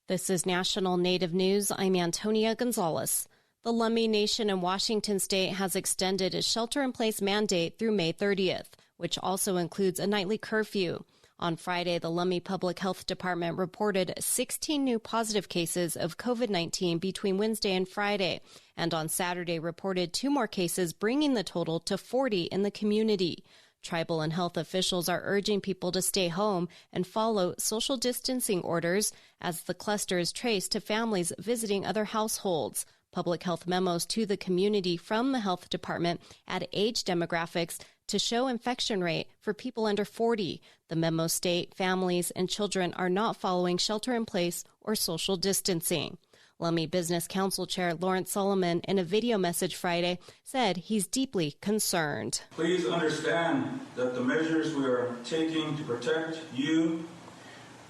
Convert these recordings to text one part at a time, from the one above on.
This is National Native News. I'm Antonia Gonzalez. The Lummi Nation in Washington state has extended its shelter-in-place mandate through May 30th, which also includes a nightly curfew. On Friday, the Lummi Public Health Department reported 16 new positive cases of COVID-19 between Wednesday and Friday, and on Saturday reported 2 more cases, bringing the total to 40 in the community. Tribal and health officials are urging people to stay home and follow social distancing orders as the cluster is traced to families visiting other households. Public health memos to the community from the health department add age demographics to show infection rate for people under 40. The memos state families and children are not following shelter-in-place or social distancing. Lummi Business Council Chair Lawrence Solomon, in a video message Friday, said he's deeply concerned. Please understand that the measures we are taking to protect you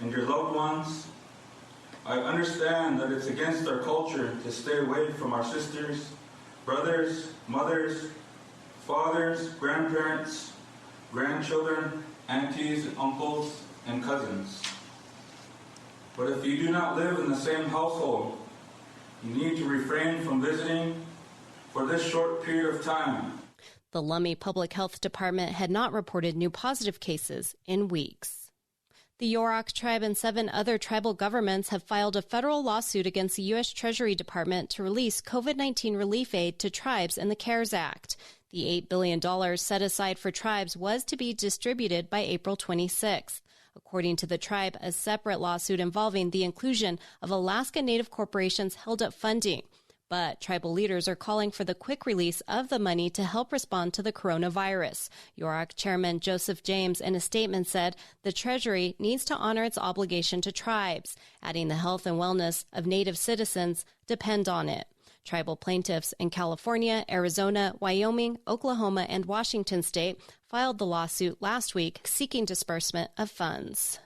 and your loved ones, I understand that it's against our culture to stay away from our sisters, brothers, mothers, fathers, grandparents, grandchildren, aunties, uncles, and cousins. But if you do not live in the same household, you need to refrain from visiting for this short period of time. The Lummi Public Health Department had not reported new positive cases in weeks. The Yurok Tribe and 7 other tribal governments have filed a federal lawsuit against the U.S. Treasury Department to release COVID-19 relief aid to tribes in the CARES Act. The $8 billion set aside for tribes was to be distributed by April 26th. According to the tribe, a separate lawsuit involving the inclusion of Alaska Native corporations held up funding. But tribal leaders are calling for the quick release of the money to help respond to the coronavirus. Yurok Chairman Joseph James, in a statement, said the Treasury needs to honor its obligation to tribes, adding the health and wellness of Native citizens depend on it. Tribal plaintiffs in California, Arizona, Wyoming, Oklahoma, and Washington state filed the lawsuit last week seeking disbursement of funds.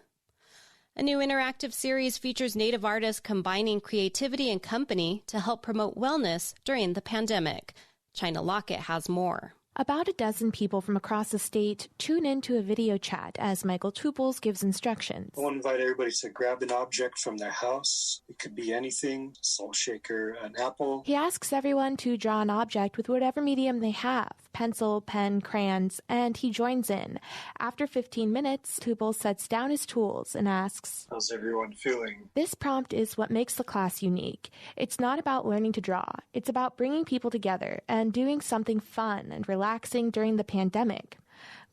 A new interactive series features Native artists combining creativity and company to help promote wellness during the pandemic. China Lockett has more. About a dozen people from across the state tune into a video chat as Michael Tuples gives instructions. I want to invite everybody to grab an object from their house. It could be anything, salt shaker, an apple. He asks everyone to draw an object with whatever medium they have, pencil, pen, crayons, and he joins in. After 15 minutes, Tuples sets down his tools and asks, "How's everyone feeling?" This prompt is what makes the class unique. It's not about learning to draw. It's about bringing people together and doing something fun and relaxing during the pandemic.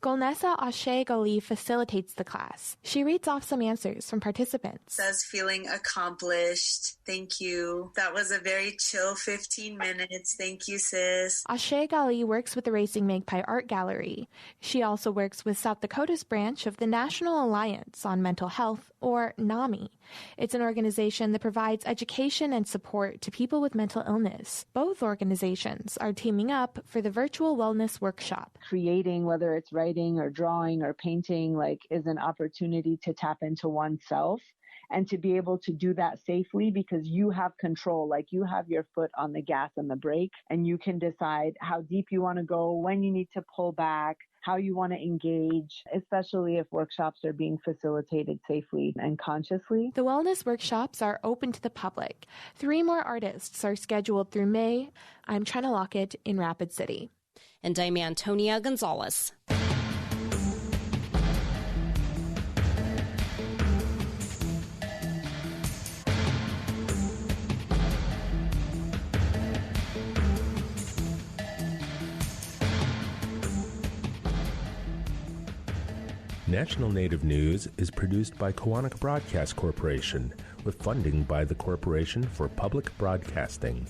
Golnessa Ashe Gali facilitates the class. She reads off some answers from participants. Says feeling accomplished. Thank you. That was a very chill 15 minutes. Thank you, sis. Ashe Gali works with the Racing Magpie Art Gallery. She also works with South Dakota's branch of the National Alliance on Mental Health, or NAMI. It's an organization that provides education and support to people with mental illness. Both organizations are teaming up for the virtual wellness workshop. Creating, whether it's writing or drawing or painting, is an opportunity to tap into oneself and to be able to do that safely because you have control, you have your foot on the gas and the brake, and you can decide how deep you want to go, when you need to pull back, how you want to engage, especially if workshops are being facilitated safely and consciously. The wellness workshops are open to the public. 3 more artists are scheduled through May. I'm China Lockett in Rapid City. And I'm Antonia Gonzalez. National Native News is produced by Kawanak Broadcast Corporation with funding by the Corporation for Public Broadcasting.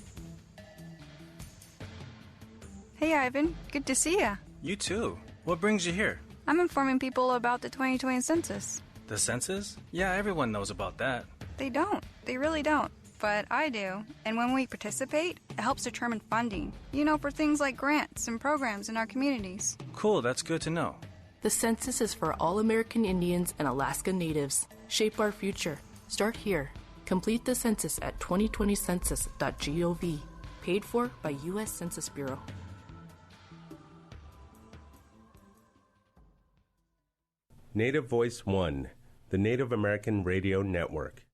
Hey, Ivan. Good to see ya. You too. What brings you here? I'm informing people about the 2020 census. The census? Yeah, everyone knows about that. They don't. They really don't. But I do. And when we participate, it helps determine funding. For things like grants and programs in our communities. Cool, that's good to know. The census is for all American Indians and Alaska Natives. Shape our future. Start here. Complete the census at 2020census.gov. Paid for by U.S. Census Bureau. Native Voice One, the Native American Radio Network.